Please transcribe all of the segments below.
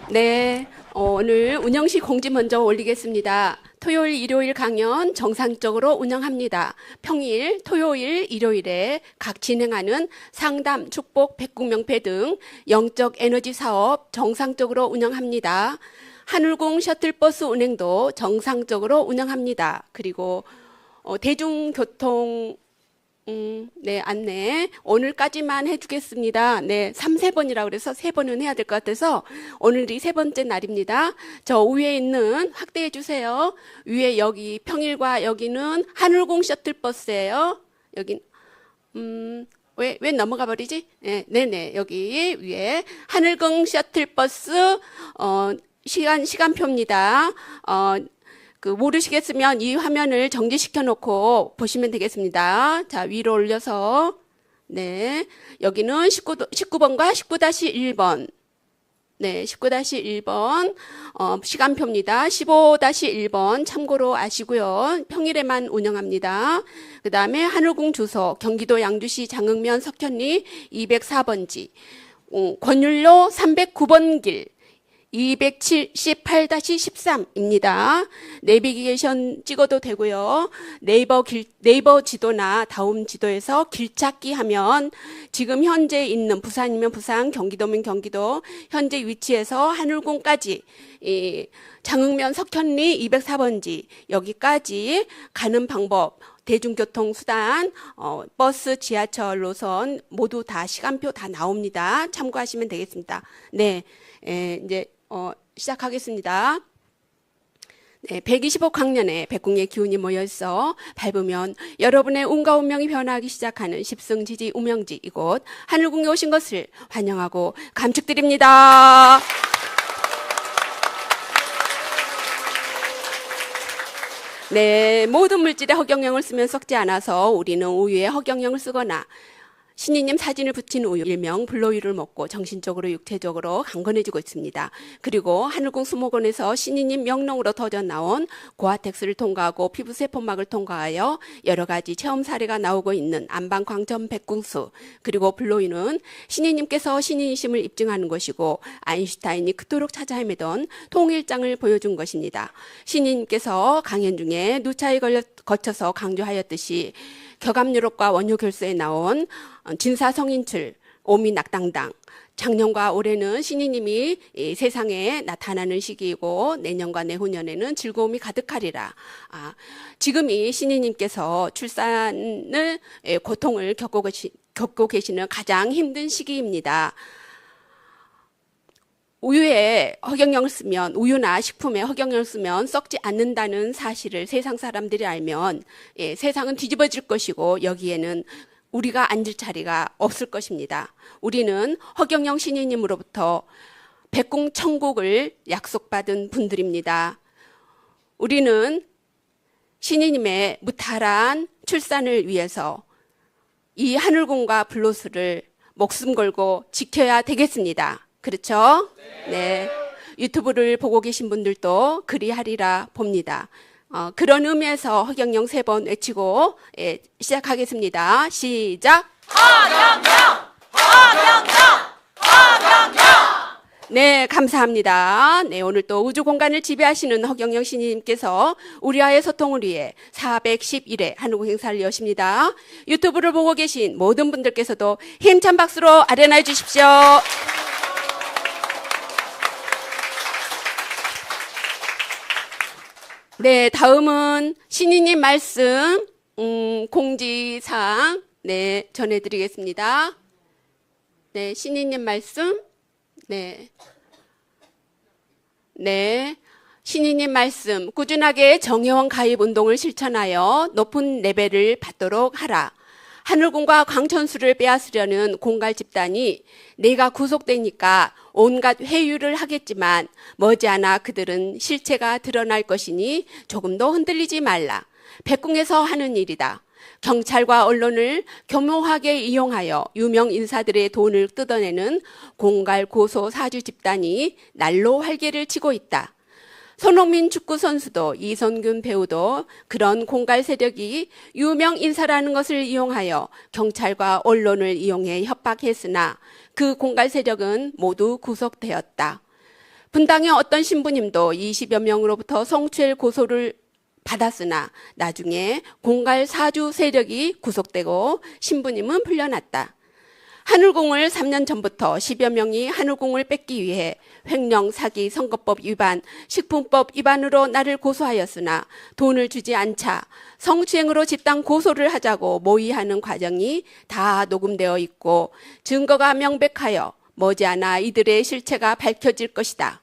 네, 오늘 운영시 공지 먼저 올리겠습니다. 토요일, 일요일 강연 정상적으로 운영합니다. 평일, 토요일, 일요일에 각 진행하는 상담, 축복, 백국명패 등 영적 에너지 사업 정상적으로 운영합니다. 하늘공 셔틀버스 운행도 정상적으로 운영합니다. 그리고 대중교통 네, 안내 오늘까지만 해주겠습니다. 네, 3, 3번이라고 그래서 3번은 해야 될 것 같아서 오늘이 3번째 날입니다. 저 위에 있는 확대해 주세요. 위에 여기 평일과 여기는 하늘공 셔틀버스예요. 여기 왜 넘어가 버리지? 네, 네네, 여기 위에 하늘공 셔틀버스 시간표입니다. 모르시겠으면 이 화면을 정지시켜 놓고 보시면 되겠습니다. 자, 위로 올려서, 네. 여기는 19번과 19-1번. 네, 19-1번, 시간표입니다. 15-1번 참고로 아시고요. 평일에만 운영합니다. 그 다음에 하늘궁 주소, 경기도 양주시 장흥면 석현리 204번지, 권율로 309번 길, 278-13입니다. 내비게이션 찍어도 되고요. 네이버 지도나 다음 지도에서 길찾기 하면 지금 현재 있는 부산이면 부산, 경기도면 경기도 현재 위치에서 하늘궁까지 장흥면 석현리 204번지 여기까지 가는 방법 대중교통 수단, 버스, 지하철 노선 모두 다 시간표 다 나옵니다. 참고하시면 되겠습니다. 네, 이제 시작하겠습니다. 네, 125강년에 백궁의 기운이 모여있어 밟으면 여러분의 운과 운명이 변화하기 시작하는 십승지지 우명지 이곳 하늘궁에 오신 것을 환영하고 감축드립니다. 네, 모든 물질에 허경영을 쓰면 썩지 않아서 우리는 우유에 허경영을 쓰거나 신이님 사진을 붙인 우유, 일명 불로유를 먹고 정신적으로 육체적으로 강건해지고 있습니다. 그리고 하늘궁 수목원에서 신이님 명령으로 터져 나온 고아텍스를 통과하고 피부세포막을 통과하여 여러 가지 체험 사례가 나오고 있는 안방광점 백궁수, 그리고 불로유는 신이님께서 신인이심을 입증하는 것이고 아인슈타인이 그토록 찾아 헤매던 통일장을 보여준 것입니다. 신이님께서 강연 중에 누차에 거쳐서 강조하였듯이 격압유럽과 원효결서에 나온 진사성인출, 오미낙당당, 작년과 올해는 신이님이 세상에 나타나는 시기이고 내년과 내후년에는 즐거움이 가득하리라. 지금이 신이님께서 출산을 고통을 겪고 계시는 가장 힘든 시기입니다. 우유에 허경영을 쓰면, 우유나 식품에 허경영을 쓰면 썩지 않는다는 사실을 세상 사람들이 알면 세상은 뒤집어질 것이고 여기에는 우리가 앉을 자리가 없을 것입니다. 우리는 허경영 신이님으로부터 백궁 천국을 약속받은 분들입니다. 우리는 신이님의 무탈한 출산을 위해서 이 하늘궁과 불로수를 목숨 걸고 지켜야 되겠습니다. 그렇죠? 네. 유튜브를 보고 계신 분들도 그리하리라 봅니다. 그런 의미에서 허경영 3번 외치고 시작하겠습니다. 시작! 허경영! 허경영! 허경영! 네, 감사합니다. 네, 오늘 또 우주 공간을 지배하시는 허경영 신이님께서 우리와의 소통을 위해 411회 하늘궁 행사를 여십니다. 유튜브를 보고 계신 모든 분들께서도 힘찬 박수로 아련해 주십시오. 네, 다음은 신이님 말씀 공지사항 전해드리겠습니다. 네, 신이님 말씀. 네, 신이님 말씀. 꾸준하게 정회원 가입 운동을 실천하여 높은 레벨을 받도록 하라. 하늘궁과 광천수를 빼앗으려는 공갈 집단이 내가 구속되니까 온갖 회유를 하겠지만 머지않아 그들은 실체가 드러날 것이니 조금도 흔들리지 말라. 백궁에서 하는 일이다. 경찰과 언론을 교묘하게 이용하여 유명 인사들의 돈을 뜯어내는 공갈 고소 사주 집단이 날로 활개를 치고 있다. 손흥민 축구선수도 이선균 배우도 그런 공갈 세력이 유명 인사라는 것을 이용하여 경찰과 언론을 이용해 협박했으나 그 공갈 세력은 모두 구속되었다. 분당의 어떤 신부님도 20여 명으로부터 성추행 고소를 받았으나 나중에 공갈 사주 세력이 구속되고 신부님은 풀려났다. 하늘궁을 3년 전부터 10여 명이 하늘궁을 뺏기 위해 횡령, 사기, 선거법 위반, 식품법 위반으로 나를 고소하였으나 돈을 주지 않자 성추행으로 집단 고소를 하자고 모의하는 과정이 다 녹음되어 있고 증거가 명백하여 머지않아 이들의 실체가 밝혀질 것이다.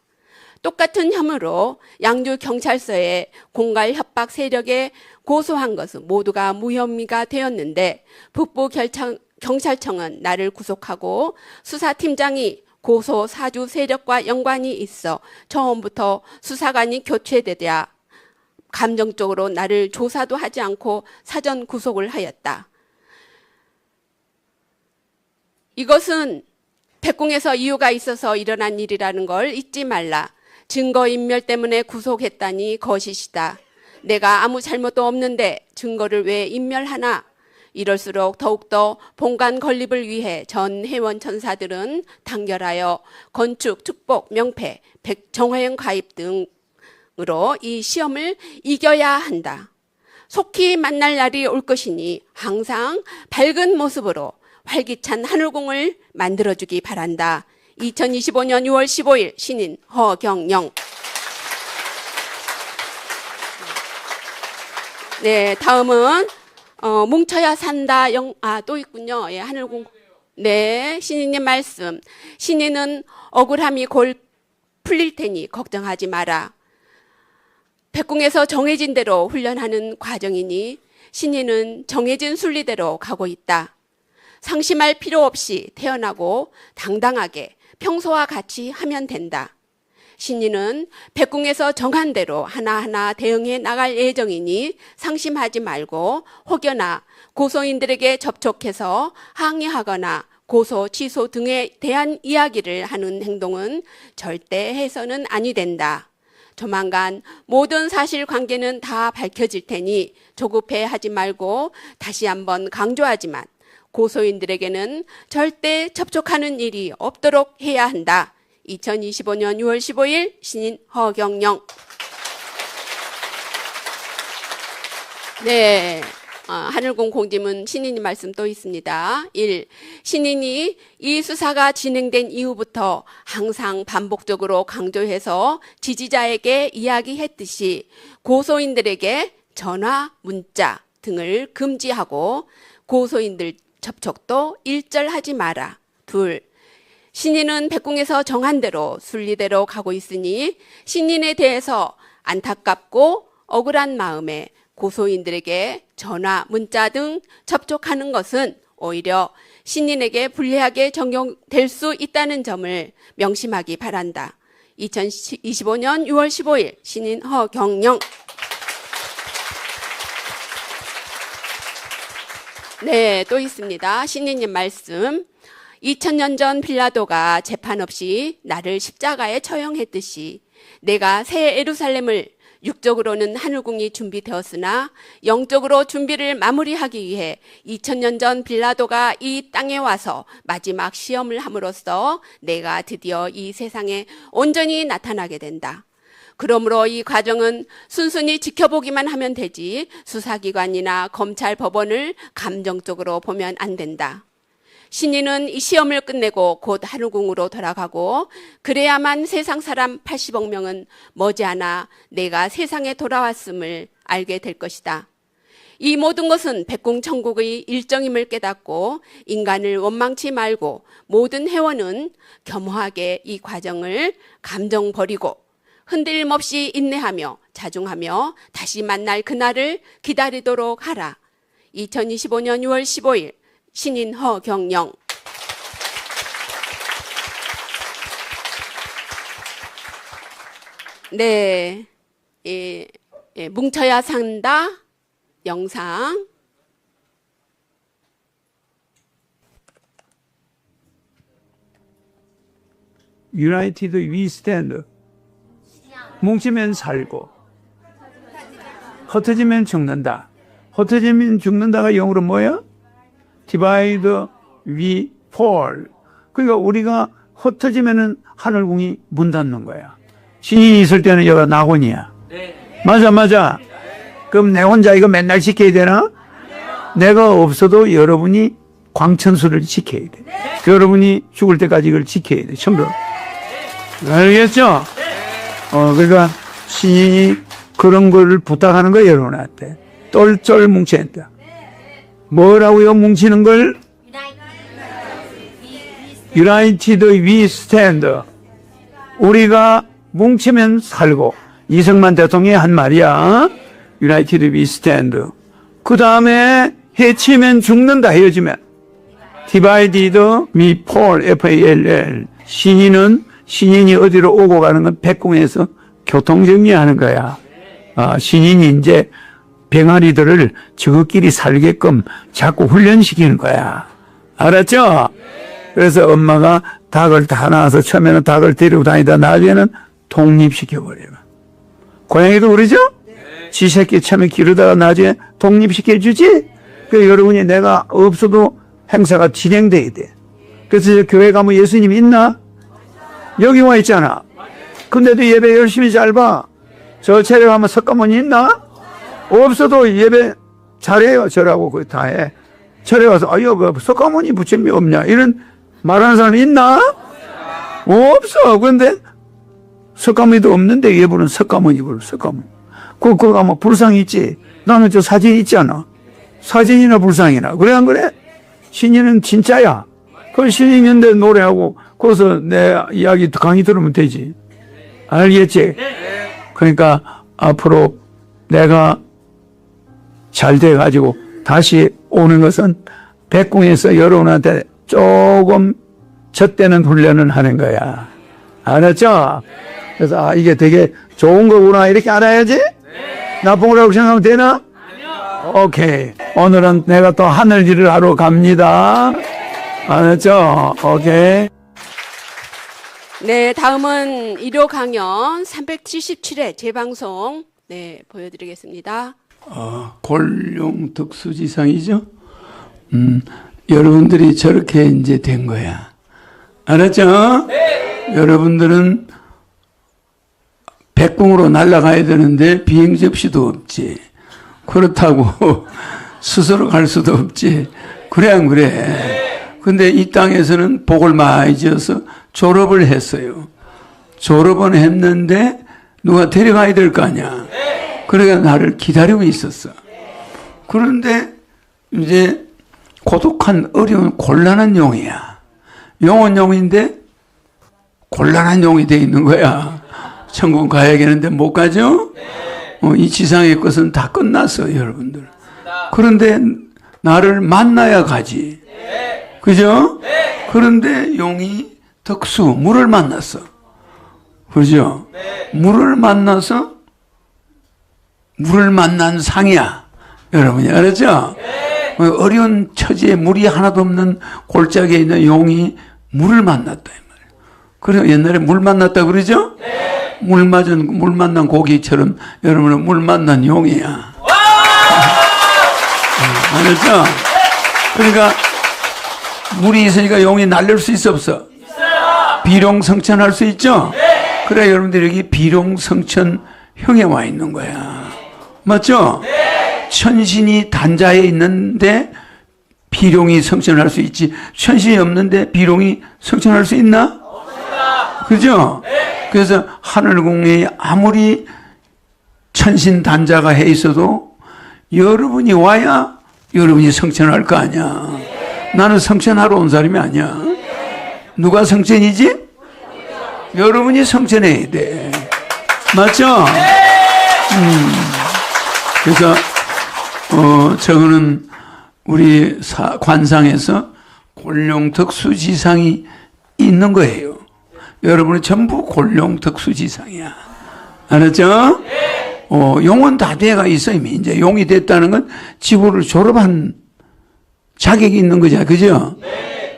똑같은 혐의로 양주경찰서에 공갈 협박 세력에 고소한 것은 모두가 무혐의가 되었는데 북부경찰청은 나를 구속하고 수사팀장이 고소 사주 세력과 연관이 있어 처음부터 수사관이 교체되자 감정적으로 나를 조사도 하지 않고 사전 구속을 하였다. 이것은 백궁에서 이유가 있어서 일어난 일이라는 걸 잊지 말라. 증거인멸 때문에 구속했다니 거짓이다. 내가 아무 잘못도 없는데 증거를 왜 인멸하나? 이럴수록 더욱더 본관 건립을 위해 전 회원 천사들은 단결하여 건축, 축복, 명패, 정화형 가입 등으로 이 시험을 이겨야 한다. 속히 만날 날이 올 것이니 항상 밝은 모습으로 활기찬 하늘궁을 만들어주기 바란다. 2025년 6월 15일 신인 허경영. 네, 다음은 뭉쳐야 산다. 또 있군요. 예, 하늘궁. 네, 신인님 말씀. 신인은 억울함이 골 풀릴 테니 걱정하지 마라. 백궁에서 정해진 대로 훈련하는 과정이니 신인은 정해진 순리대로 가고 있다. 상심할 필요 없이 태어나고 당당하게 평소와 같이 하면 된다. 신인은 백궁에서 정한 대로 하나하나 대응해 나갈 예정이니 상심하지 말고 혹여나 고소인들에게 접촉해서 항의하거나 고소, 취소 등에 대한 이야기를 하는 행동은 절대 해서는 아니 된다. 조만간 모든 사실관계는 다 밝혀질 테니 조급해하지 말고 다시 한번 강조하지만 고소인들에게는 절대 접촉하는 일이 없도록 해야 한다. 2025년 6월 15일 신인 허경영. 네, 하늘궁 공지문 신인이 말씀 또 있습니다. 1. 신인이 이 수사가 진행된 이후부터 항상 반복적으로 강조해서 지지자에게 이야기했듯이 고소인들에게 전화, 문자 등을 금지하고 고소인들 접촉도 일절하지 마라. 2. 신인은 백궁에서 정한 대로 순리대로 가고 있으니 신인에 대해서 안타깝고 억울한 마음에 고소인들에게 전화, 문자 등 접촉하는 것은 오히려 신인에게 불리하게 적용될 수 있다는 점을 명심하기 바란다. 2025년 6월 15일 신인 허경영. 네, 또 있습니다. 신인님 말씀. 2000년 전 빌라도가 재판 없이 나를 십자가에 처형했듯이 내가 새 예루살렘을 육적으로는 하늘궁이 준비되었으나 영적으로 준비를 마무리하기 위해 2000년 전 빌라도가 이 땅에 와서 마지막 시험을 함으로써 내가 드디어 이 세상에 온전히 나타나게 된다. 그러므로 이 과정은 순순히 지켜보기만 하면 되지 수사기관이나 검찰, 법원을 감정적으로 보면 안 된다. 신인은 이 시험을 끝내고 곧 하늘궁으로 돌아가고 그래야만 세상 사람 80억 명은 머지않아 내가 세상에 돌아왔음을 알게 될 것이다. 이 모든 것은 백궁 천국의 일정임을 깨닫고 인간을 원망치 말고 모든 회원은 겸허하게 이 과정을 감정 버리고 흔들림 없이 인내하며 자중하며 다시 만날 그날을 기다리도록 하라. 2025년 6월 15일 신인 허경영. 네, 뭉쳐야 산다 영상. United we stand. 뭉치면 살고 흩어지면 죽는다. 흩어지면 죽는다가 영어로 뭐야? Divide we fall. 그러니까 우리가 흩어지면은 하늘궁이 문 닫는 거야. 신인이 있을 때는 여가 낙원이야. 맞아. 그럼 내 혼자 이거 맨날 지켜야 되나? 내가 없어도 여러분이 광천수를 지켜야 돼. 여러분이 죽을 때까지 이걸 지켜야 돼. 전부. 알겠죠? 그러니까 신인이 그런 걸 부탁하는 거예요, 여러분한테. 똘똘 뭉쳐야 된다. 뭐라고요, 뭉치는 걸? United we stand. 우리가 뭉치면 살고. 이승만 대통령이 한 말이야. United we stand. 그 다음에 해치면 죽는다, 헤어지면. Divided we fall, F-A-L-L. 신인이 어디로 오고 가는 건 백궁에서 교통정리하는 거야. 신인이 이제 병아리들을 저것끼리 살게끔 자꾸 훈련시키는 거야. 알았죠? 그래서 엄마가 닭을 다 낳아서 처음에는 닭을 데리고 다니다 나중에는 독립시켜버려요. 고양이도 그러죠? 지 새끼 처음에 기르다가 나중에 독립시켜주지? 그 여러분이 내가 없어도 행사가 진행돼야 돼. 그래서 교회 가면 예수님 있나? 여기 와 있잖아. 근데도 예배 열심히 잘 봐. 저 체력 가면 석가모니 있나? 없어도 예배 잘해요. 저라고 그거 다 해. 절에 가서 그 석가모니 부처님이 없냐? 이런 말하는 사람 있나? 없어. 그런데 석가모니도 없는데 예부는 석가모니 부르 석가모니. 그거 가면 불상 있지. 나는 저 사진 있잖아. 사진이나 불상이나. 그래 안 그래? 신인은 진짜야. 그 신인 있는데 노래하고 거기서 내 이야기 강의 들으면 되지. 알겠지? 그러니까 앞으로 내가 잘 돼가지고 다시 오는 것은 백궁에서 여러분한테 조금 젖대는 훈련을 하는 거야. 알았죠? 그래서 이게 되게 좋은 거구나 이렇게 알아야지? 나쁜 거라고 생각하면 되나? 오케이. 오늘은 내가 또 하늘 일을 하러 갑니다. 알았죠? 오케이. 네, 다음은 일요 강연 377회 재방송 보여드리겠습니다. 골룡 덕수지상이죠? 여러분들이 저렇게 이제 된 거야. 알았죠? 네. 여러분들은 백궁으로 날아가야 되는데 비행 접시도 없지. 그렇다고 스스로 갈 수도 없지. 그래 안 그래? 네. 근데 이 땅에서는 복을 많이 지어서 졸업을 했어요. 졸업은 했는데 누가 데려가야 될 거 아니야. 네. 그러니까 나를 기다리고 있었어. 그런데 이제 고독한 어려운 곤란한 용이야. 용은 용인데 곤란한 용이 돼 있는 거야. 천국 가야겠는데 못 가죠? 이 지상의 것은 다 끝났어, 여러분들. 그런데 나를 만나야 가지. 그죠? 그런데 용이 덕수, 물을 만났어. 그죠? 물을 만나서 물을 만난 상이야. 여러분이 알았죠? 어려운 처지에 물이 하나도 없는 골짜기에 있는 용이 물을 만났다. 그래 옛날에 물 만났다 그러죠? 물 만난 고기처럼 여러분은 물 만난 용이야. 알았죠? 그러니까 물이 있으니까 용이 날릴 수 있어 없어? 비룡성천할 수 있죠? 그래 여러분들이 여기 비룡성천형에 와 있는 거야. 맞죠? 천신이 단자에 있는데 비룡이 성천할 수 있지. 천신이 없는데 비룡이 성천할 수 있나? 없습니다. 그죠? 그래서 하늘궁이 아무리 천신 단자가 해 있어도 여러분이 와야 여러분이 성천할 거 아니야. 나는 성천하러 온 사람이 아니야. 누가 성천이지? 여러분이 성천해야 돼. 맞죠? 그래서 저거는 우리 관상에서 골룡덕수지상이 있는 거예요. 여러분은 전부 골룡덕수지상이야. 알았죠? 용은 다 돼가 있어 이미. 이제 용이 됐다는 건 지구를 졸업한 자격이 있는 거잖아. 그죠?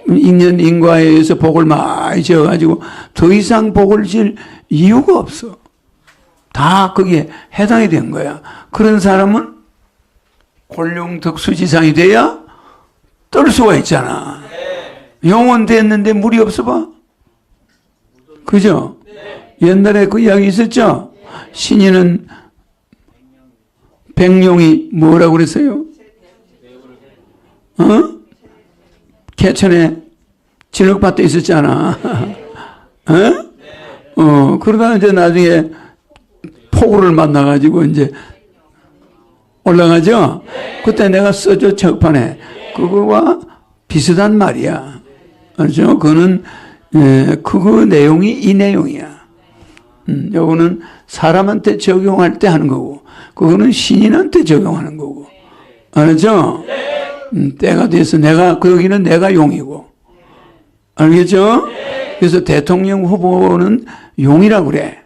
인연 인과에 의해서 복을 많이 지어가지고 더 이상 복을 질 이유가 없어. 다 거기에 해당이 된 거야. 그런 사람은 골룡덕수지상이 돼야 뜰 수가 있잖아. 용은 됐는데 물이 없어 봐. 그죠? 옛날에 그 이야기 있었죠? 신이는 백룡이 뭐라고 그랬어요? 개천에 진흙밭도 있었잖아. 그러다 이제 나중에 폭우를 만나가지고 이제 올라가죠? 그때 내가 써줘, 책판에. 그거와 비슷한 말이야. 알죠? 그거는, 그거 내용이 이 내용이야. 요거는 사람한테 적용할 때 하는 거고, 그거는 신인한테 적용하는 거고. 알죠? 때가 돼서 거기는 내가 용이고. 알겠죠? 그래서 대통령 후보는 용이라고 그래.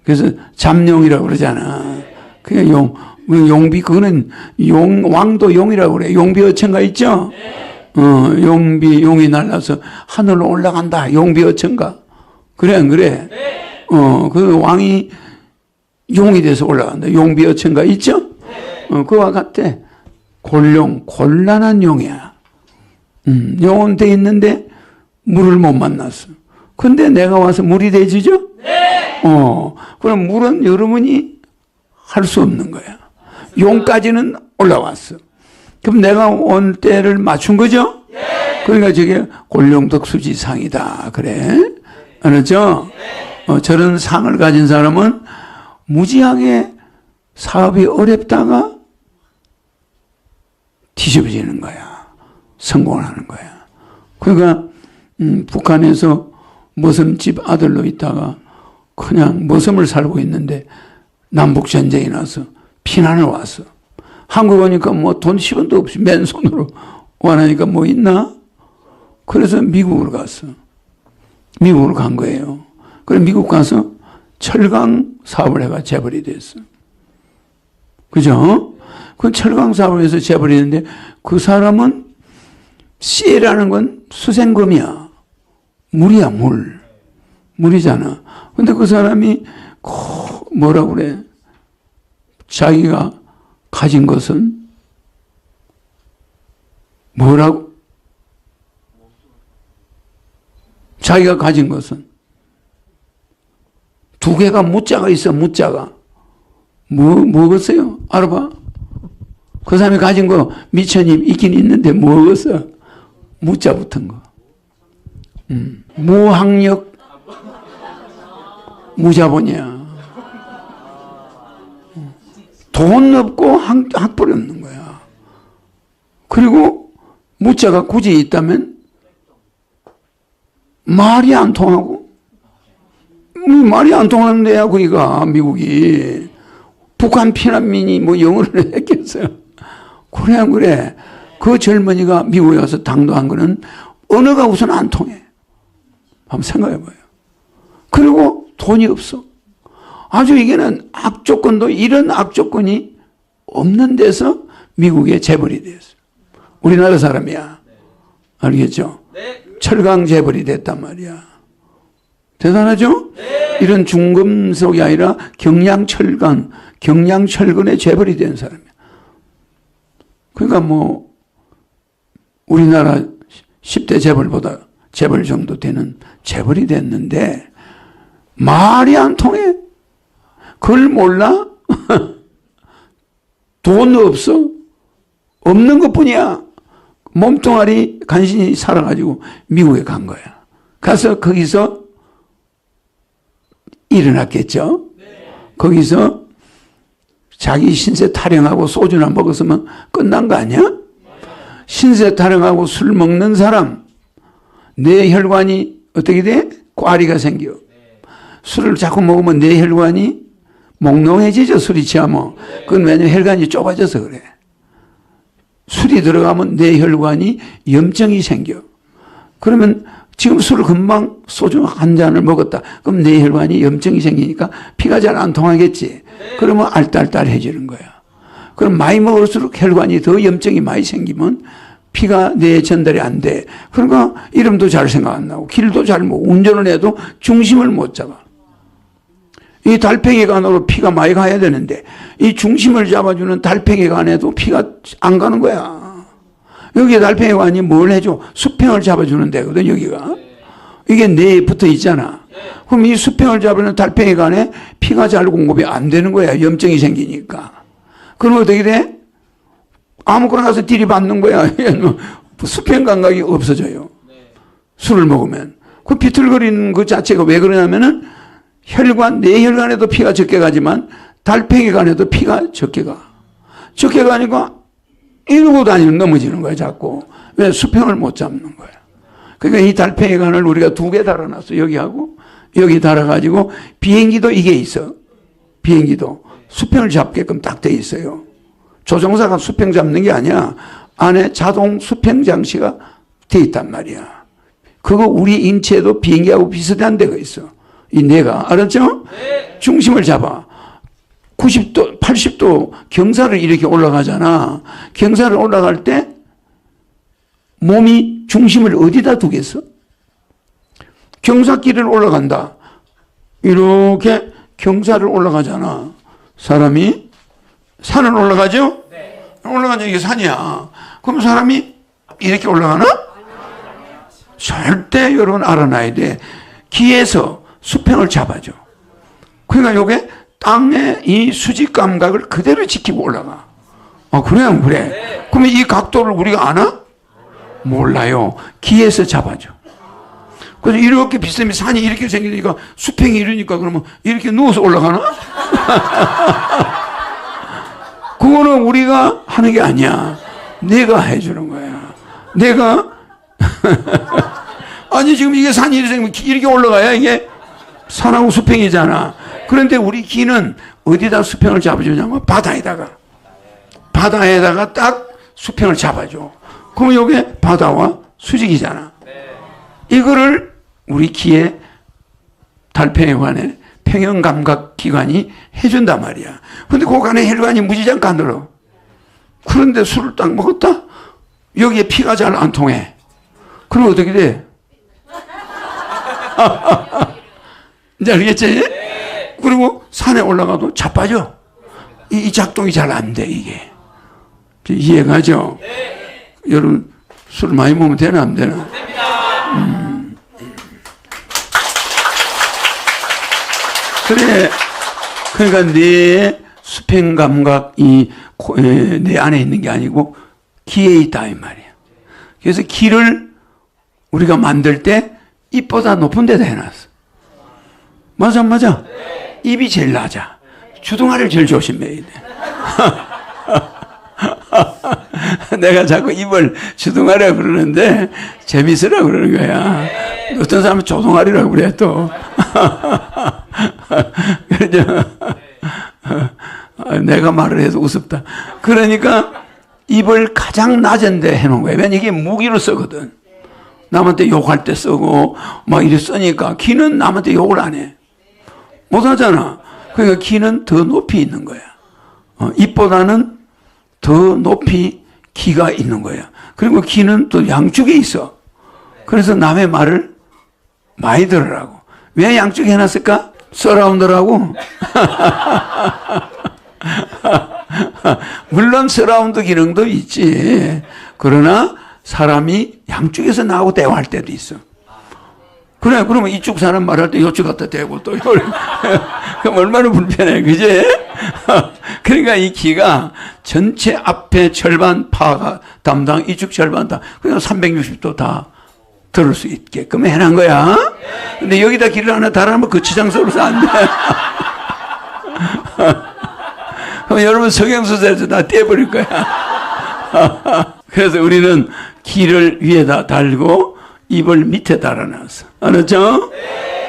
그래서 잠용이라고 그러잖아. 그게 용비, 그거는 왕도 용이라고 그래. 용비 어천가 있죠? 용이 날라서 하늘로 올라간다. 용비 어천가. 그래, 안 그래? 그 왕이 용이 돼서 올라간다. 용비 어천가 있죠? 그와 같아. 곤란한 용이야. 용은 돼 있는데 물을 못 만났어. 근데 내가 와서 물이 돼지죠? 그럼 물은 여러분이 할 수 없는 거야. 용까지는 올라왔어. 그럼 내가 온 때를 맞춘 거죠? 그러니까 저게 곤룡덕수지상이다. 그래. 알았죠? 저런 상을 가진 사람은 무지하게 사업이 어렵다가 뒤집어지는 거야. 성공을 하는 거야. 그러니까 북한에서 머슴집 아들로 있다가 그냥 머슴을 살고 있는데 남북전쟁이 나서 피난을 왔어. 한국 오니까 뭐 돈 10원도 없이 맨손으로 와나니까 뭐 있나? 그래서 미국으로 갔어. 미국으로 간 거예요. 그래 미국 가서 철강 사업을 해가 재벌이 됐어. 그죠? 그 철강 사업을 해서 재벌이 됐는데 그 사람은 씨라는 건 수생금이야. 물이야, 물. 물이잖아. 근데 그 사람이 뭐라고 그래? 자기가 가진 것은 뭐라고? 자기가 가진 것은 두 개가 무자가 있어, 무자가. 뭐겠어요? 알아봐. 그 사람이 가진 거 미천이 있긴 있는데 뭐겠어? 무자 붙은 거. 무학력 무자본이야. 돈 없고 학벌이 없는 거야. 그리고 무자가 굳이 있다면 말이 안 통하고 말이 안 통하는데야 그러니까 미국이 북한 피난민이 뭐 영어를 했겠어요. 그래 안 그래? 그 젊은이가 미국에 가서 당도한 거는 언어가 우선 안 통해. 한번 생각해봐요. 그리고 돈이 없어. 아주 이게는 악조건도 이런 악조건이 없는 데서 미국에 재벌이 됐어. 우리나라 사람이야. 알겠죠? 철강 재벌이 됐단 말이야. 대단하죠? 이런 중금속이 아니라 경량철강, 경량철근의 재벌이 된 사람이야. 그러니까 뭐 우리나라 10대 재벌보다 재벌 정도 되는 재벌이 됐는데 말이 안 통해. 그걸 몰라? 돈 없어? 없는 것뿐이야. 몸뚱아리 간신히 살아가지고 미국에 간 거야. 가서 거기서 일어났겠죠? 거기서 자기 신세 타령하고 소주나 먹었으면 끝난 거 아니야? 신세 타령하고 술 먹는 사람, 내 혈관이 어떻게 돼? 꽈리가 생겨. 술을 자꾸 먹으면 내 혈관이 몽롱해지죠, 술이 취하면. 그건 왜냐면 혈관이 좁아져서 그래. 술이 들어가면 내 혈관이 염증이 생겨. 그러면 지금 술을 금방 소주 한 잔을 먹었다. 그럼 내 혈관이 염증이 생기니까 피가 잘 안 통하겠지. 그러면 알딸딸해지는 거야. 그럼 많이 먹을수록 혈관이 더 염증이 많이 생기면 피가 뇌에 전달이 안 돼. 그러니까 이름도 잘 생각 안 나고 길도 잘 못, 운전을 해도 중심을 못 잡아. 이 달팽이관으로 피가 많이 가야 되는데 이 중심을 잡아주는 달팽이관에도 피가 안 가는 거야. 여기 달팽이관이 뭘 해줘? 수평을 잡아주는 데거든, 여기가. 이게 뇌에 붙어 있잖아. 그럼 이 수평을 잡으면 달팽이 간에 피가 잘 공급이 안 되는 거야. 염증이 생기니까. 그럼 어떻게 돼? 아무거나 가서 들이받는 거야. 수평 감각이 없어져요. 술을 먹으면. 그 비틀거리는 그 자체가 왜 그러냐면은 혈관, 뇌혈관에도 피가 적게 가지만 달팽이 간에도 피가 적게 가. 적게 가니까 이러고 다니면 넘어지는 거야, 자꾸. 왜? 수평을 못 잡는 거야. 그러니까 이 달팽이 간을 우리가 2개 달아놨어. 여기하고 여기 달아가지고 비행기도 이게 있어. 비행기도 수평을 잡게끔 딱 돼 있어요. 조종사가 수평 잡는 게 아니야. 안에 자동 수평 장치가 돼 있단 말이야. 그거 우리 인체도 비행기하고 비슷한 데가 있어. 이 뇌가. 알았죠? 네. 중심을 잡아. 90도, 80도 경사를 이렇게 올라가잖아. 경사를 올라갈 때 몸이 중심을 어디다 두겠어? 경사길을 올라간다. 이렇게 경사를 올라가잖아. 사람이 산을 올라가죠? 네. 올라가죠. 이게 산이야. 그럼 사람이 이렇게 올라가나? 절대 여러분 알아놔야 돼. 기에서 수평을 잡아줘. 그러니까 요게 땅의 이 수직 감각을 그대로 지키고 올라가. 그래요? 그래. 네. 그러면 이 각도를 우리가 아나? 몰라요. 기에서 잡아줘. 그래서 이렇게 비스듬히 산이 이렇게 생기니까 수평이 이러니까 그러면 이렇게 누워서 올라가나? 그거는 우리가 하는 게 아니야. 내가 해주는 거야. 내가 아니 지금 이게 산이 이렇게 생기면 이렇게 올라가야 이게 산하고 수평이잖아. 그런데 우리 기는 어디다 수평을 잡아주냐면 바다에다가 딱 수평을 잡아줘. 그럼 이게 바다와 수직이잖아. 이거를 우리 기의 달팽이 관에 평형 감각 기관이 해준단 말이야. 근데 그 간에 혈관이 무지장 가늘어. 그런데 술을 딱 먹었다? 여기에 피가 잘 안 통해. 그럼 어떻게 돼? 이제 알겠지? 네. 그리고 산에 올라가도 자빠져. 이 작동이 잘 안 돼, 이게. 이해가죠? 네. 여러분, 술 많이 먹으면 되나, 안 되나? 그래. 그러니까 내 수평 감각이 내 안에 있는 게 아니고 기에 있다, 이 말이야. 그래서 기를 우리가 만들 때 입보다 높은 데다 해놨어. 맞아? 네. 입이 제일 낮아. 주둥아리를 제일 조심해야 돼. 내가 자꾸 입을 주둥아리라고 그러는데 재밌으라고 그러는 거야. 어떤 사람은 조둥아리라고 그래 또. 그죠? 내가 말을 해도 우습다. 그러니까 입을 가장 낮은 데 해놓은 거야. 왜냐면 이게 무기로 쓰거든. 남한테 욕할 때 쓰고 막 이래 쓰니까 기는 남한테 욕을 안 해. 못 하잖아. 그러니까 기는 더 높이 있는 거야. 입보다는 더 높이 기가 있는 거야. 그리고 기는 또 양쪽에 있어. 그래서 남의 말을 많이 들으라고. 왜 양쪽에 해놨을까? 서라운드라고. 물론 서라운드 기능도 있지. 그러나 사람이 양쪽에서 나하고 대화할 때도 있어. 그래, 그러면 이쪽 사람 말할 때 이쪽 갖다 대고 또 이걸. 그럼 얼마나 불편해, 그지? 그러니까 이 기가 전체 앞에 절반 파가 담당, 이쪽 절반 다, 그냥 360도 다 들을 수 있게끔 해놓은 거야. 근데 여기다 길을 하나 달아놓으면 거치장소로서 안 돼. 그럼 여러분 성형수술에서 다 떼버릴 거야. 그래서 우리는 기를 위에다 달고 입을 밑에 달아놨어. 알았죠?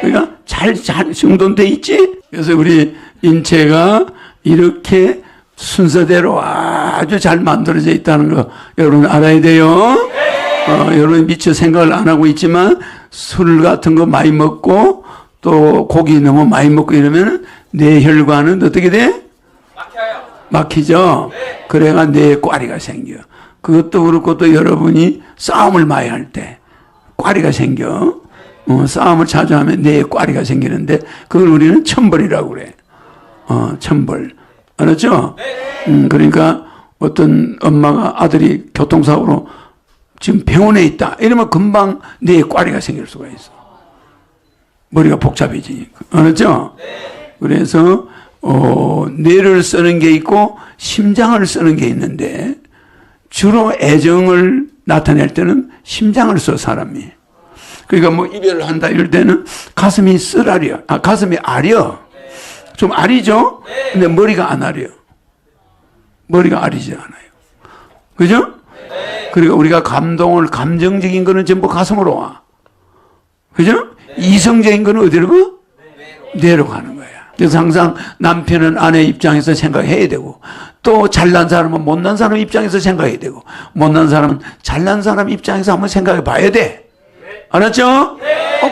그러니까 잘 정돈돼 있지? 그래서 우리 인체가 이렇게 순서대로 아주 잘 만들어져 있다는 거 여러분 알아야 돼요. 여러분 미처 생각을 안 하고 있지만 술 같은 거 많이 먹고 또 고기 너무 많이 먹고 이러면 내 혈관은 어떻게 돼? 막히죠? 그래가 뇌에 꽈리가 생겨. 그것도 그렇고 또 여러분이 싸움을 많이 할 때 꽈리가 생겨. 싸움을 자주 하면 뇌에 꽈리가 생기는데 그걸 우리는 천벌이라고 그래. 천벌. 알았죠? 그러니까 어떤 엄마가 아들이 교통사고로 지금 병원에 있다. 이러면 금방 뇌에 꽈리가 생길 수가 있어. 머리가 복잡해지니까. 알았죠? 그래서 뇌를 쓰는 게 있고 심장을 쓰는 게 있는데 주로 애정을 나타낼 때는 심장을 써, 사람이. 그러니까 뭐 이별을 한다 이럴 때는 가슴이 쓰라려. 가슴이 아려. 좀 아리죠? 근데 머리가 안 아려. 머리가 아리지 않아요. 그죠? 그리고 우리가 감정적인 거는 전부 가슴으로 와. 그죠? 이성적인 거는 어디로 가? 뇌로 가는 거야. 그래서 항상 남편은 아내 입장에서 생각해야 되고, 또 잘난 사람은 못난 사람 입장에서 생각해야 되고, 못난 사람은 잘난 사람 입장에서 한번 생각해 봐야 돼. 알았죠?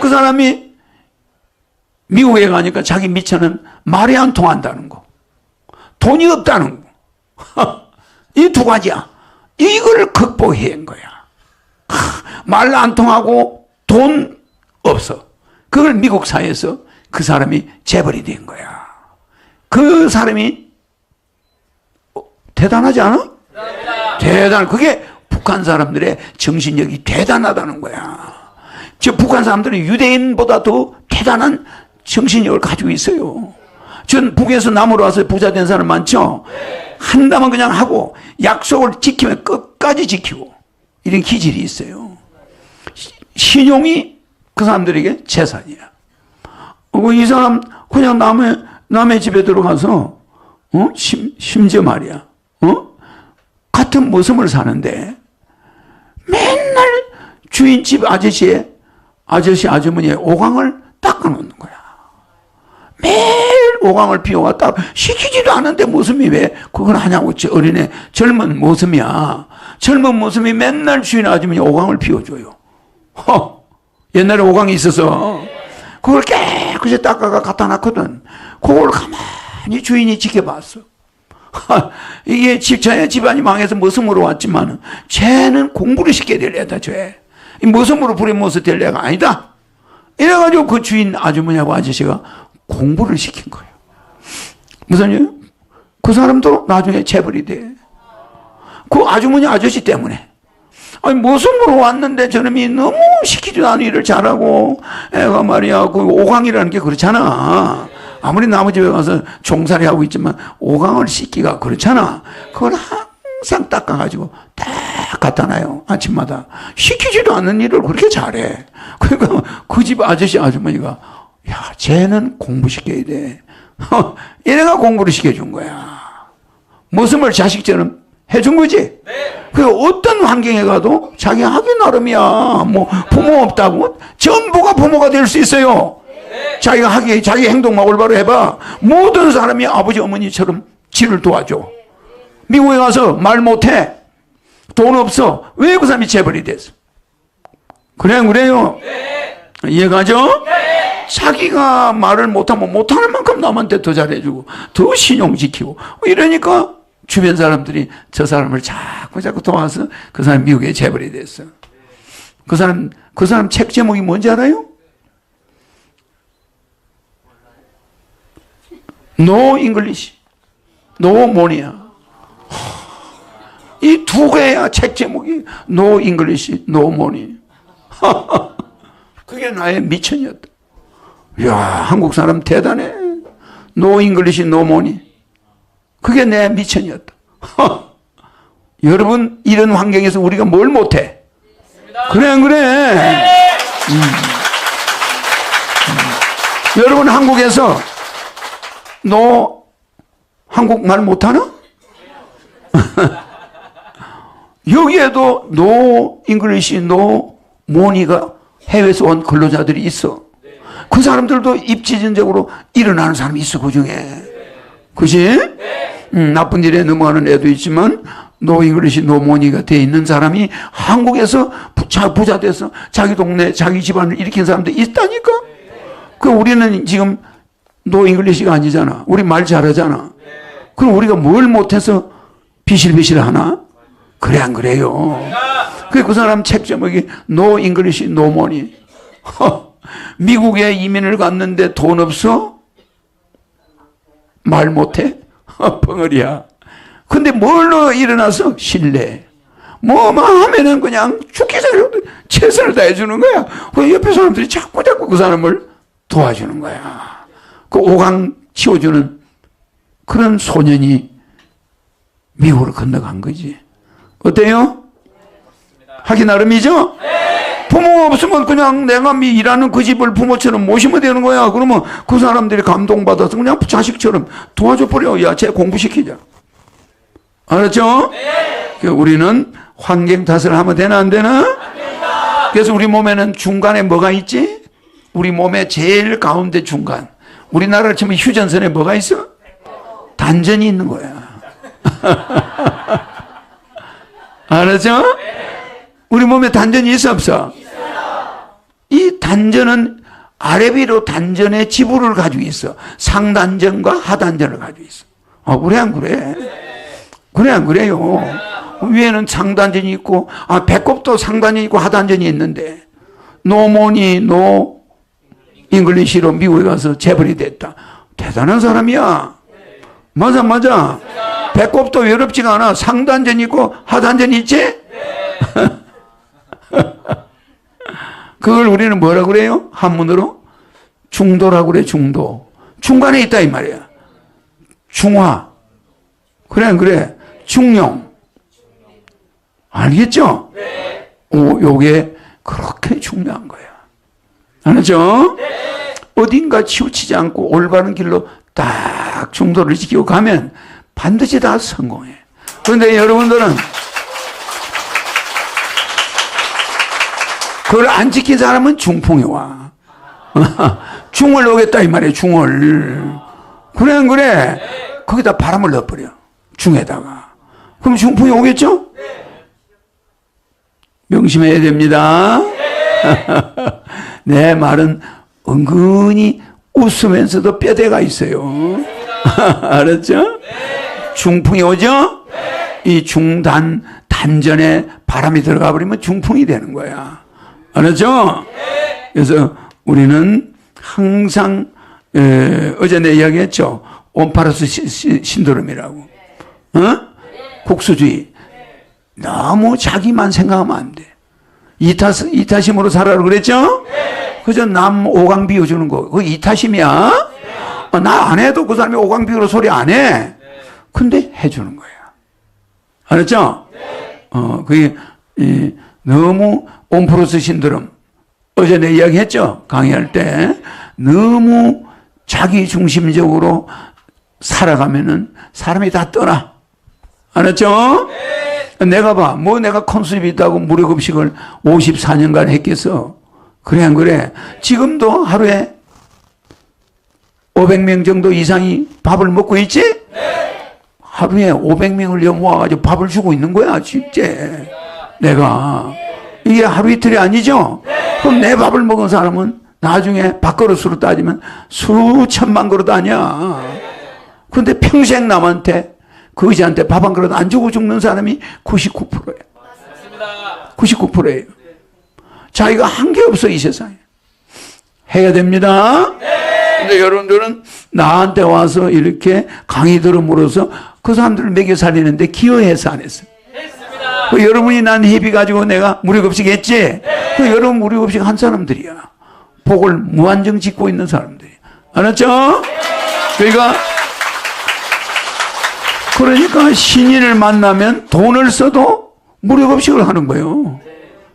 그 사람이 미국에 가니까 자기 미처는 말이 안 통한다는 거, 돈이 없다는 거, 이 두 가지야. 이걸 극복해야 한 거야. 말 안 통하고 돈 없어. 그걸 미국 사회에서 그 사람이 재벌이 된 거야. 그 사람이 대단하지 않아? 대단. 그게 북한 사람들의 정신력이 대단하다는 거야. 저 북한 사람들은 유대인보다 더 대단한 정신력을 가지고 있어요. 전 북에서 남으로 와서 부자 된 사람 많죠? 한다면 그냥 하고 약속을 지키면 끝까지 지키고 이런 기질이 있어요. 신용이 그 사람들에게 재산이야. 이 사람 그냥 남의 집에 들어가서 심지어 말이야 같은 모습을 사는데 맨날 주인집 아주머니의 오강을 닦아놓는 거야. 매일 오강을 피워왔다 시키지도 않은데 모습이 왜 그걸 하냐고. 어린애 젊은 모습이야. 젊은 모습이 맨날 주인 아주머니 오강을 피워줘요. 옛날에 오강이 있어서 그걸 깨끗이 닦아가 갖다 놨거든. 그걸 가만히 주인이 지켜봤어. 이게 집안이 망해서 머슴으로 왔지만 쟤는 공부를 시켜야 될 애다. 쟤 머슴으로 부려모서 될 애가 아니다. 이래가지고 그 주인 아주머니하고 아저씨가 공부를 시킨 거예요. 무슨 일? 그 사람도 나중에 재벌이 돼. 그 아주머니 아저씨 때문에. 아니, 모습으로 왔는데 저놈이 너무 시키지도 않은 일을 잘하고, 애가 말이야, 그 오강이라는 게 그렇잖아. 아무리 남의 집에 가서 종살이 하고 있지만, 오강을 씻기가 그렇잖아. 그걸 항상 닦아가지고 다 갖다 놔요. 아침마다. 시키지도 않는 일을 그렇게 잘해. 그러니까 그 집 아저씨, 아주머니가, 야, 쟤는 공부시켜야 돼. 얘네가 공부를 시켜준 거야. 모습을 자식처럼 해준 거지? 네. 그 어떤 환경에 가도 자기 하기 나름이야. 뭐 부모 없다고 전부가 부모가 될 수 있어요. 네. 자기가 자기 행동만 올바로 해봐. 모든 사람이 아버지 어머니처럼 지를 도와줘. 미국에 가서 말 못해. 돈 없어. 왜 그 사람이 재벌이 됐어? 그래요. 네. 이해가죠? 네. 자기가 말을 못하면 못하는 만큼 남한테 더 잘해주고 더 신용 지키고 이러니까 주변 사람들이 저 사람을 자꾸 도와서 그 사람이 미국에 재벌이 됐어. 그 사람 책 제목이 뭔지 알아요? No English, No Money야. 이 두 개야 책 제목이. No English, No Money. 그게 나의 미천이었다. 이야, 한국 사람 대단해. No English, No Money. 그게 내 미천이었다. 여러분, 이런 환경에서 우리가 뭘 못해? 그래, 안 그래? 여러분, 한국에서 너 한국말 못하나? 여기에도 No English, No Money가 해외에서 온 근로자들이 있어. 그 사람들도 입지전적으로 일어나는 사람이 있어, 그 중에. 그치? 나쁜 일에 넘어가는 애도 있지만, No English, No Money가 돼 있는 사람이 한국에서 부자 돼서 자기 동네, 자기 집안을 일으킨 사람도 있다니까? 그 우리는 지금 No English가 아니잖아. 우리 말 잘하잖아. 그럼 우리가 뭘 못해서 비실비실 하나? 그래, 안 그래요? 그 사람 책 제목이 No English, No Money. 미국에 이민을 갔는데 돈 없어? 말 못해? 벙어리야. 근데 뭘로 일어나서? 신뢰. 뭐만 하면은 그냥 죽기 전에 최선을 다해주는 거야. 그 옆에 사람들이 자꾸 그 사람을 도와주는 거야. 그 오강 치워주는 그런 소년이 미국으로 건너간 거지. 어때요? 하기 나름이죠? 부모가 없으면 그냥 내가 일하는 그 집을 부모처럼 모시면 되는 거야. 그러면 그 사람들이 감동받아서 그냥 자식처럼 도와줘 버려. 야, 쟤 공부시키자. 알았죠? 우리는 환경 탓을 하면 되나 안 되나? 그래서 우리 몸에는 중간에 뭐가 있지? 우리 몸의 제일 가운데 중간. 우리나라를 치면 휴전선에 뭐가 있어? 단전이 있는 거야. 알았죠? 우리 몸에 단전이 있어 없어? 이 단전은 아래 위로 단전의 지부를 가지고 있어. 상단전과 하단전을 가지고 있어. 그래 안 그래? 그래 안 그래요? 위에는 상단전이 있고 배꼽도 상단전이 있고 하단전이 있는데 노모니 노 잉글리시로 미국에 가서 재벌이 됐다. 대단한 사람이야. 맞아. 배꼽도 외롭지가 않아. 상단전이 있고 하단전이 있지? 그걸 우리는 뭐라 그래요? 한문으로? 중도라고 그래, 중도. 중간에 있다, 이 말이야. 중화. 그래, 안 그래? 중용. 알겠죠? 요게 그렇게 중요한 거야. 알았죠? 어딘가 치우치지 않고 올바른 길로 딱 중도를 지키고 가면 반드시 다 성공해. 그런데 여러분들은 그걸 안 지킨 사람은 중풍이 와. 중을 오겠다 이 말이에요. 중을. 그래 안 그래? 거기다 바람을 넣어버려. 중에다가. 그럼 중풍이 오겠죠? 명심해야 됩니다. 내 말은 은근히 웃으면서도 뼈대가 있어요. 알았죠? 중풍이 오죠? 이 중단, 단전에 바람이 들어가 버리면 중풍이 되는 거야. 알았죠? 그래서 우리는 항상 어제 내 이야기했죠. 온파라스 신드롬이라고. 국수주의. 너무 자기만 생각하면 안 돼. 이타심으로 살아라고 그랬죠? 그저 남 오강 비워주는 거. 그거 이타심이야? 나 안 해도 그 사람이 오강 비우로 소리 안 해. 근데 해주는 거야. 알았죠? 그게 너무 온프로스 신드롬. 어제 내 이야기 했죠? 강의할 때. 너무 자기 중심적으로 살아가면은 사람이 다 떠나. 알았죠? 내가 봐. 내가 컨셉이 있다고 무료급식을 54년간 했겠어. 그래, 안 그래? 지금도 하루에 500명 정도 이상이 밥을 먹고 있지? 하루에 500명을 모아가지고 밥을 주고 있는 거야, 진짜. 내가. 이게 하루 이틀이 아니죠? 그럼 내 밥을 먹은 사람은 나중에 밥그릇으로 따지면 수천만 그릇 아니야. 근데 평생 남한테, 그 의지한테 밥 한 그릇 안 주고 죽는 사람이 99%예요. 99%예요. 자기가 한 게 없어, 이 세상에. 해야 됩니다. 근데 여러분들은 나한테 와서 이렇게 강의 들음으로써 그 사람들을 먹여 살리는데 기여해서 안 했어. 그 여러분이 난 회비 가지고 내가 무료급식 했지? 그 여러분 무료급식 한 사람들이야. 복을 무한정 짓고 있는 사람들이야. 알았죠? 그러니까 신인을 만나면 돈을 써도 무료급식을 하는 거예요.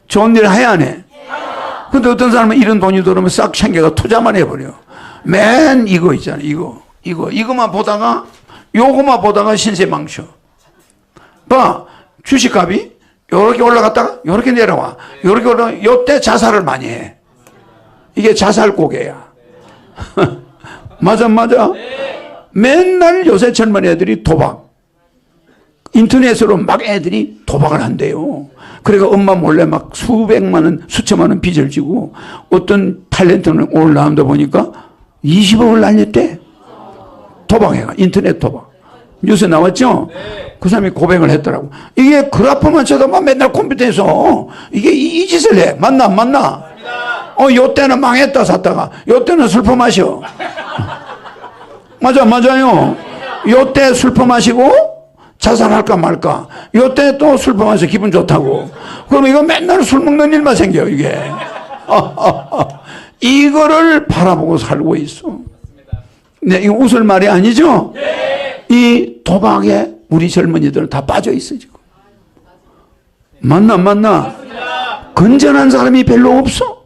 좋은 일 해야 안 해? 근데 어떤 사람은 이런 돈이 들어오면 싹 챙겨가 투자만 해버려. 맨 이거 있잖아, 이거만 보다가, 요거만 보다가 신세 망쳐. 봐, 주식값이 요렇게 올라갔다가 요렇게 내려와. 요렇게 올라가, 요때 자살을 많이 해. 이게 자살 고개야. 맞아. 맨날 요새 젊은 애들이 도박. 인터넷으로 막 애들이 도박을 한대요. 그러니까 엄마 몰래 막 수백만 원, 수천만 원 빚을 지고 어떤 탤런트는 오늘 나온다 보니까 20억을 날렸대. 도박해가. 인터넷 도박. 뉴스 나왔죠? 그 사람이 고백을 했더라고. 이게 그래프만 쳐다봐 맨날 컴퓨터에서 이게 이 짓을 해. 맞나? 요때는 망했다 샀다가 요때는 슬퍼 마셔. 맞아요. 요때 슬퍼 마시고 자살할까 말까. 요때 또 술 마셔서 기분 좋다고. 그럼 이거 맨날 술 먹는 일만 생겨, 이게. 이거를 바라보고 살고 있어. 네, 이거 웃을 말이 아니죠? 이 도박에 우리 젊은이들은 다 빠져 있어, 지금. 맞나, 안 맞나? 건전한 사람이 별로 없어.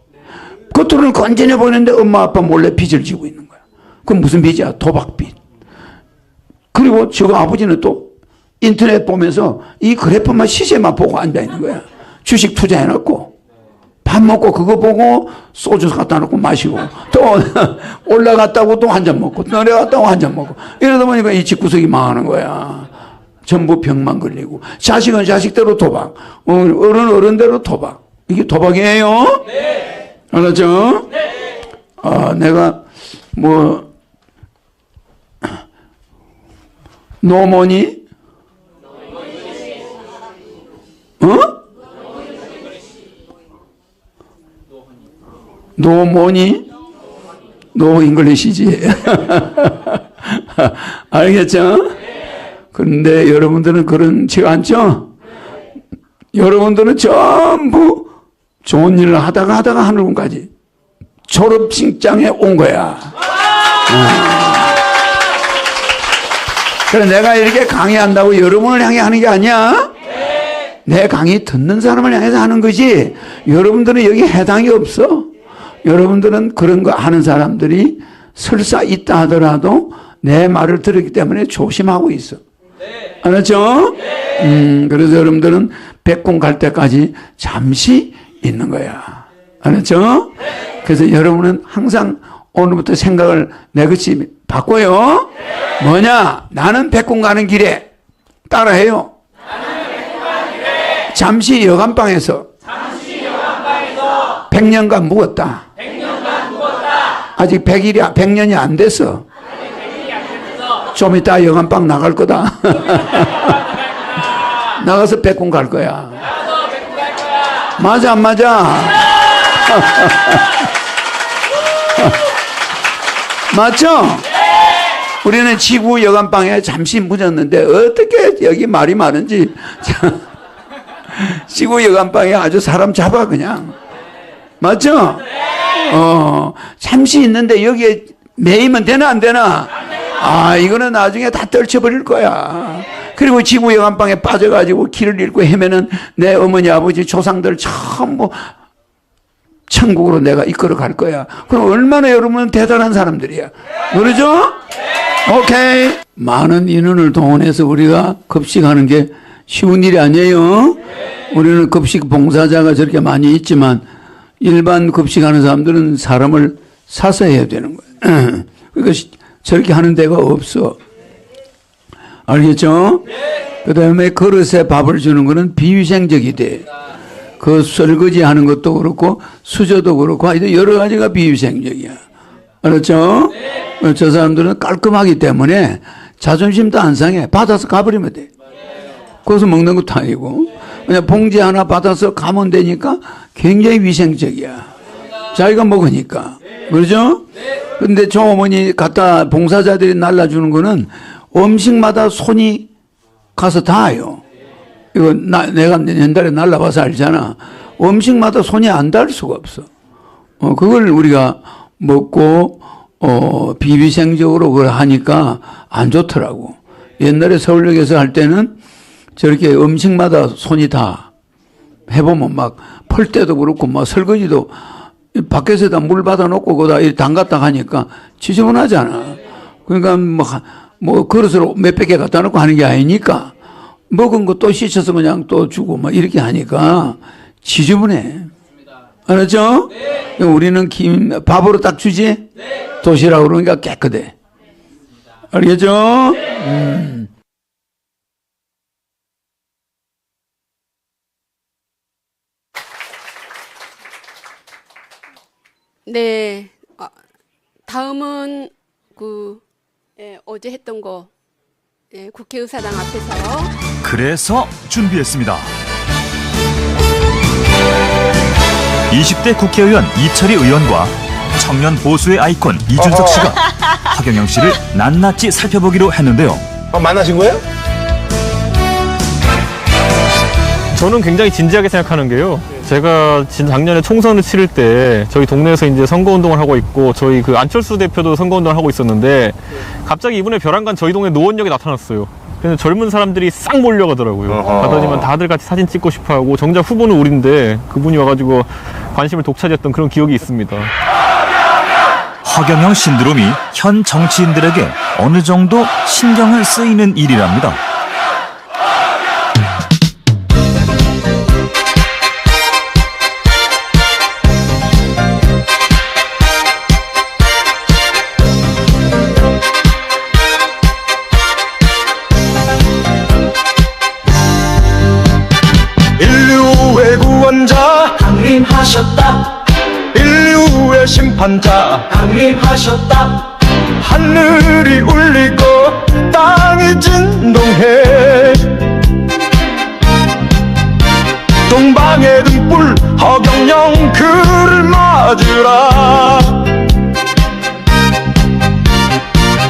겉으로는 건전해 보이는데 엄마, 아빠 몰래 빚을 지고 있는 거야. 그럼 무슨 빚이야? 도박빚. 그리고 저 아버지는 또 인터넷 보면서 이 그래프만 시세만 보고 앉아있는 거야. 주식 투자해놓고. 밥 먹고 그거 보고 소주 갖다 놓고 마시고 또 올라갔다고 또 한 잔 먹고 또 내려갔다고 한 잔 먹고 이러다 보니까 이 집구석이 망하는 거야. 전부 병만 걸리고 자식은 자식대로 도박, 어른은 어른대로 도박. 이게 도박이에요? 네. 알았죠? 네. 내가 뭐 노모니? 어? 노모니? 노 잉글리시지. 알겠죠? 그런데 여러분들은 그렇지 않죠? 여러분들은 전부 좋은 일을 하다가 하늘군까지 졸업식장에 온 거야. 그래, 내가 이렇게 강의한다고 여러분을 향해 하는 게 아니야. 내 강의 듣는 사람을 향해서 하는 거지. 여러분들은 여기 해당이 없어. 여러분들은 그런 거 하는 사람들이 설사 있다 하더라도 내 말을 들었기 때문에 조심하고 있어. 알았죠? 그래서 여러분들은 백군 갈 때까지 잠시 있는 거야. 알았죠? 그래서 여러분은 항상 오늘부터 생각을 내것이 바꿔요. 뭐냐? 나는 백군 가는 길에 따라해요. 잠시 여간방에서 100년간 묵었다. 아직 100년이 안 됐어. 좀 이따 여간방 나갈 거다. 나가서 백군 갈 거야. 맞아, 안 맞아? 맞죠? 우리는 지구 여간방에 잠시 묻었는데 어떻게 여기 말이 많은지. 지구 여간방에 아주 사람 잡아 그냥. 맞죠? 잠시 있는데 여기에 매이면 되나 안 되나? 이거는 나중에 다 떨쳐버릴 거야. 그리고 지구 여간방에 빠져가지고 길을 잃고 헤매는 내 어머니 아버지 조상들 전부 천국으로 내가 이끌어 갈 거야. 그럼 얼마나 여러분은 대단한 사람들이야. 그러죠? 오케이. 많은 인원을 동원해서 우리가 급식하는 게 쉬운 일이 아니에요. 우리는 급식 봉사자가 저렇게 많이 있지만 일반 급식하는 사람들은 사람을 사서 해야 되는 거예요. 그러니까 저렇게 하는 데가 없어. 알겠죠? 그 다음에 그릇에 밥을 주는 거는 비위생적이 돼. 그 설거지 하는 것도 그렇고 수저도 그렇고 하여튼 여러 가지가 비위생적이야. 알았죠? 저 사람들은 깔끔하기 때문에 자존심도 안 상해. 받아서 가버리면 돼. 거기서 먹는 것도 아니고 그냥 봉지 하나 받아서 가면 되니까 굉장히 위생적이야. 자기가 먹으니까. 그렇죠? 근데 저 어머니 갖다 봉사자들이 날라주는 거는 음식마다 손이 가서 닿아요. 이거 내가 옛날에 날라봐서 알잖아. 음식마다 손이 안 닿을 수가 없어. 그걸 우리가 먹고 비위생적으로 그걸 하니까 안 좋더라고. 옛날에 서울역에서 할 때는 저렇게 음식마다 손이 다 해보면 막 펄 때도 그렇고 막 설거지도 밖에서다 물 받아놓고 거기다 이렇게 담갔다 하니까 지저분하잖아. 그러니까 뭐 그릇으로 몇백 개 갖다 놓고 하는 게 아니니까 먹은 거 또 씻어서 그냥 또 주고 막 이렇게 하니까 지저분해. 알았죠? 네. 우리는 밥으로 딱 주지? 네. 도시락으로 그러니까 깨끗해. 알겠죠? 네. 네. 다음은 어제 했던 거 국회의사당 앞에서 그래서 준비했습니다. 20대 국회의원 이철희 의원과 청년 보수의 아이콘 이준석 씨가 하경영 씨를 낱낱이 살펴보기로 했는데요. 만나신 거예요? 저는 굉장히 진지하게 생각하는 게요. 제가 작년에 총선을 치를 때 저희 동네에서 이제 선거운동을 하고 있고 저희 그 안철수 대표도 선거운동을 하고 있었는데 갑자기 이번에 벼랑간 저희 동네 노원역에 나타났어요. 근데 젊은 사람들이 싹 몰려가더라고요. 가더니만 다들 같이 사진 찍고 싶어하고 정작 후보는 우린데 그분이 와가지고 관심을 독차지했던 그런 기억이 있습니다. 허경영 신드롬이 현 정치인들에게 어느 정도 신경을 쓰이는 일이랍니다. 인류의 구원자 강림하셨다 인류의 심판자 강림하셨다 하늘이 울리고 땅이 진동해 동방의 등불 허경영 그를 맞으라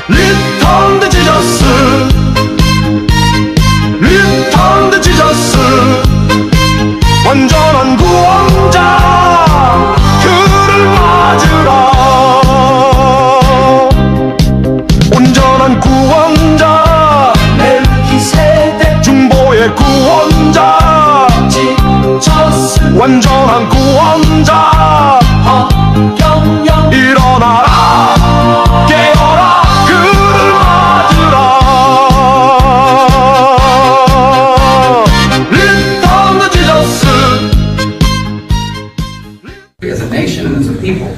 Return the Jesus Return the Jesus 완전한 구원자 그를 맞으라 온전한 구원자 멜기세덱 중보의 구원자 지저스 완전한 구원자 허경영 일어나라 깨어라 그를 맞으라 Return the Jesus as a nation and as a people.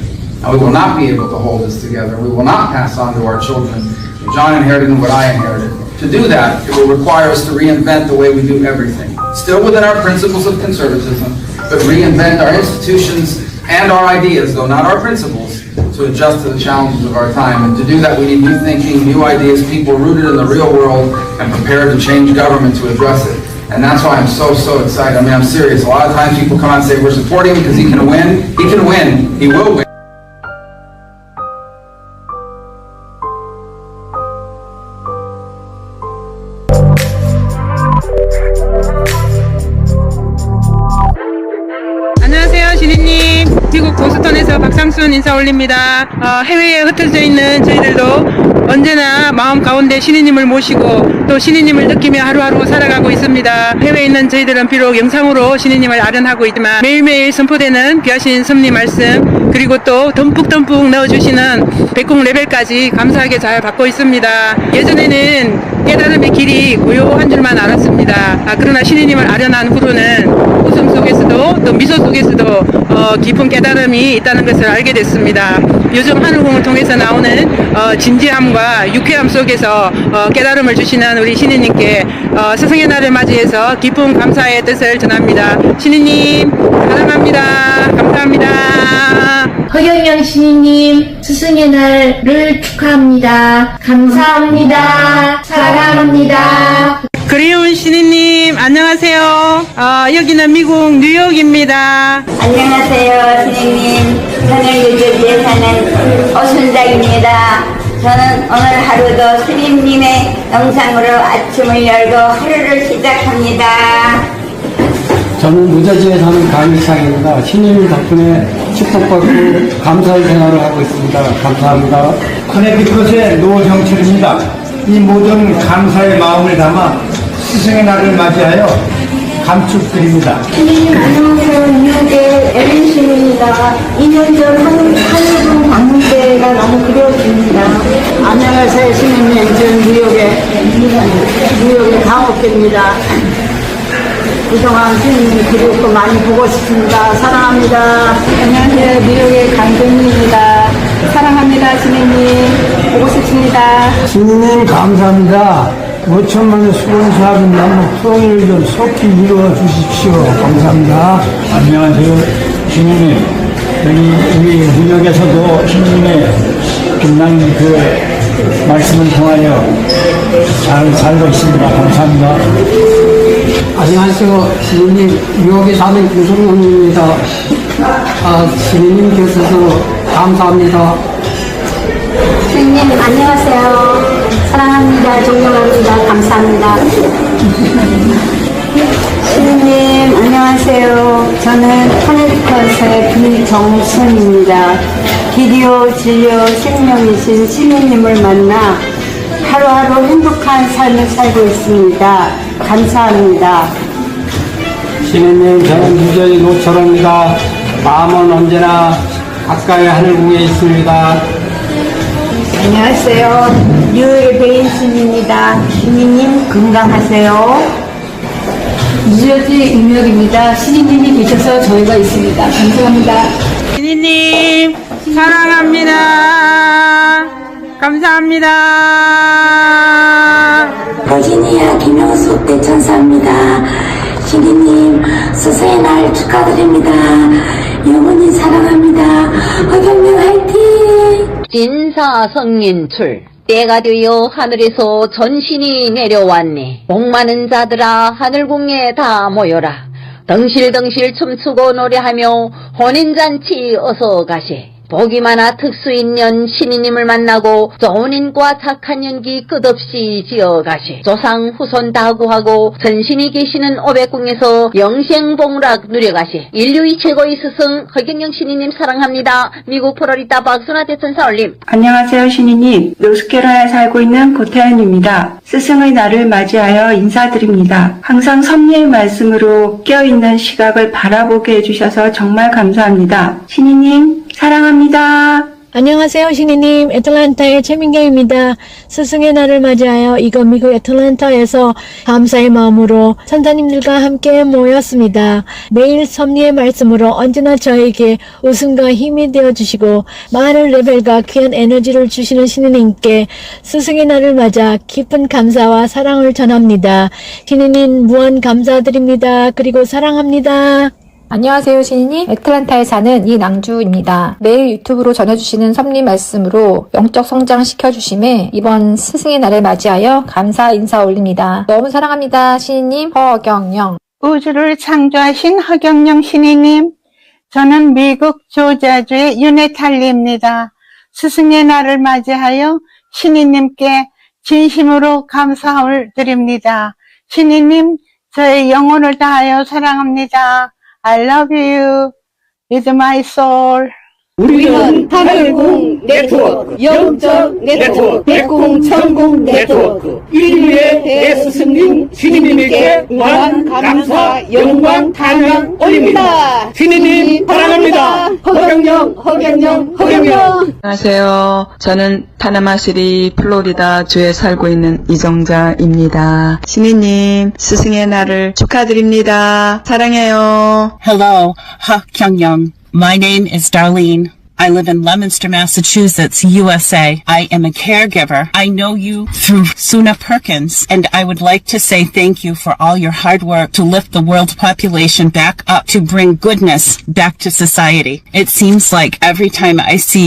And we will not be able to hold this together. We will not pass on to our children what John inherited and what I inherited. To do that, it will require us to reinvent the way we do everything. Still within our principles of conservatism, but reinvent our institutions and our ideas, though not our principles, to adjust to the challenges of our time. And to do that, we need new thinking, new ideas, people rooted in the real world and prepared to change government to address it. And that's why I'm so excited. I mean, I'm serious. A lot of times people come out and say, we're supporting him because he can win. He can win. He will win. 안녕하세요, 신희님. 미국 보스턴에서 박상순 인사 올립니다. 해외에 흩어져 있는 저희들도 언제나 마음 가운데 신희님을 모시고 또 신희님을 느끼며 하루하루 살아가고 있습니다. 해외에 있는 저희들은 비록 영상으로 신희님을 아련하고 있지만 매일매일 선포되는 귀하신 섭리 말씀 그리고 또 듬뿍듬뿍 넣어주시는 백국 레벨까지 감사하게 잘 받고 있습니다. 예전에는 깨달음의 길이 고요한 줄만 알았습니다. 그러나 신희님을 아련한 후로는 웃음 속에서도 또 미소 속에서도 깊은 깨달음이 있다는 것을 알게 됐습니다. 요즘 하늘공을 통해서 나오는 진지함과 유쾌함 속에서 깨달음을 주시는 우리 신희님께 스승의 날을 맞이해서 깊은 감사의 뜻을 전합니다. 신희님 사랑합니다. 감사합니다. 허경영 신희님 스승의 날을 축하합니다. 감사합니다. 사랑합니다. 그리운 신희님 안녕하세요. 여기는 미국 뉴욕입니다. 안녕하세요, 신희님. 저는 뉴저지에 사는 오순작입니다. 저는 오늘 하루도 스님님의 영상으로 아침을 열고 하루를 시작합니다. 저는 뉴저지에 사는 강일상입니다. 신님 덕분에 축복받고 감사의 생활을 하고 있습니다. 감사합니다. 커네티컷의 노정철입니다. 이 모든 감사의 마음을 담아 스승의 날을 맞이하여 감축드립니다. 신님 안녕하세요. 뉴욕의 에린신입니다. 2년 전 한일분 방문 때가 너무 그리워집니다. 안녕하세요, 신님. 저는 뉴욕의 강옥기입니다. 그동안 신님 그리고 많이 보고 싶습니다. 사랑합니다. 안녕하세요. 뉴욕의 강동희입니다. 사랑합니다, 신님. 보고 싶습니다. 신님 감사합니다. 5천만의 수건 사업은 남북 통일을 좀 속히 이루어 주십시오. 감사합니다. 안녕하세요. 신님. 여기 우리 뉴욕에서도 신님의 빛나는 그 말씀을 통하여 잘 살고 있습니다. 감사합니다. 안녕하세요, 신님. 뉴욕에 사는 유성훈입니다. 신님께서도 감사합니다. 신님 안녕하세요. 사랑합니다. 존경합니다. 감사합니다. 신님 안녕. 안녕하세요. 저는 커네티컷의 김정순입니다. 비디오 진료 생명이신 시민님을 만나 하루하루 행복한 삶을 살고 있습니다. 감사합니다. 신인님, 저는 유저희 노철호입니다. 마음은 언제나 가까이 하늘궁에 있습니다. 안녕하세요. 뉴욕의 베인순입니다. 시민님 건강하세요. 유저지 임혁입니다. 신인님이 계셔서 저희가 있습니다. 감사합니다. 신인님 사랑합니다. 감사합니다. 버지니아 김영숙 대천사입니다. 신인님 스승의 날 축하드립니다. 영원히 사랑합니다. 허경영 화이팅! 진사성인출 때가 되어 하늘에서 전신이 내려왔네. 복 많은 자들아 하늘궁에 다 모여라. 덩실덩실 춤추고 노래하며 혼인잔치 어서 가시. 복이 많아 특수인연 신이님을 만나고 좋은 인과 착한 연기 끝없이 지어가시. 조상 후손 다 구하고 전신이 계시는 오백궁에서 영생봉락 누려가시. 인류의 최고의 스승 허경영 신이님 사랑합니다. 미국 플로리다 박순아 대천사 올림. 안녕하세요 신이님. 노스캐롤라인에 살고 있는 고태현입니다. 스승의 날을 맞이하여 인사드립니다. 항상 섭리의 말씀으로 깨어있는 시각을 바라보게 해주셔서 정말 감사합니다. 신이님 사랑합니다. 안녕하세요, 신이님. 애틀랜타의 최민경입니다. 스승의 날을 맞이하여 이곳 미국 애틀랜타에서 감사의 마음으로 선사님들과 함께 모였습니다. 매일 섭리의 말씀으로 언제나 저에게 웃음과 힘이 되어주시고 많은 레벨과 귀한 에너지를 주시는 신이님께 스승의 날을 맞아 깊은 감사와 사랑을 전합니다. 신이님 무한 감사드립니다. 그리고 사랑합니다. 안녕하세요 신이님. 애틀랜타에 사는 이낭주입니다. 매일 유튜브로 전해주시는 섭리 말씀으로 영적 성장 시켜주심에 이번 스승의 날을 맞이하여 감사 인사 올립니다. 너무 사랑합니다 신이님. 허경영. 우주를 창조하신 허경영 신이님, 저는 미국 조지아주의 윤혜탈리입니다. 스승의 날을 맞이하여 신이님께 진심으로 감사를 드립니다. 신이님, 저의 영혼을 다하여 사랑합니다. I love you with my soul. 우리는 하늘궁 네트워크, 영적 네트워크, 백궁 천궁 네트워크, 인류의 대스승님 신이님께 무한 감사, 영광, 탄양 올립니다. 신이님 사랑합니다. 허경영, 허경영, 허경영. 안녕하세요. 저는 파나마시리 플로리다 주에 살고 있는 이정자입니다. 신이님 스승의 날을 축하드립니다. 사랑해요. Hello, Kyungyoung. My name is Darlene. I live in Leominster, Massachusetts, USA. I am a caregiver. I know you through Suna Perkins, and I would like to say thank you for all your hard work to lift the world population back up, to bring goodness back to society. It seems like every time I see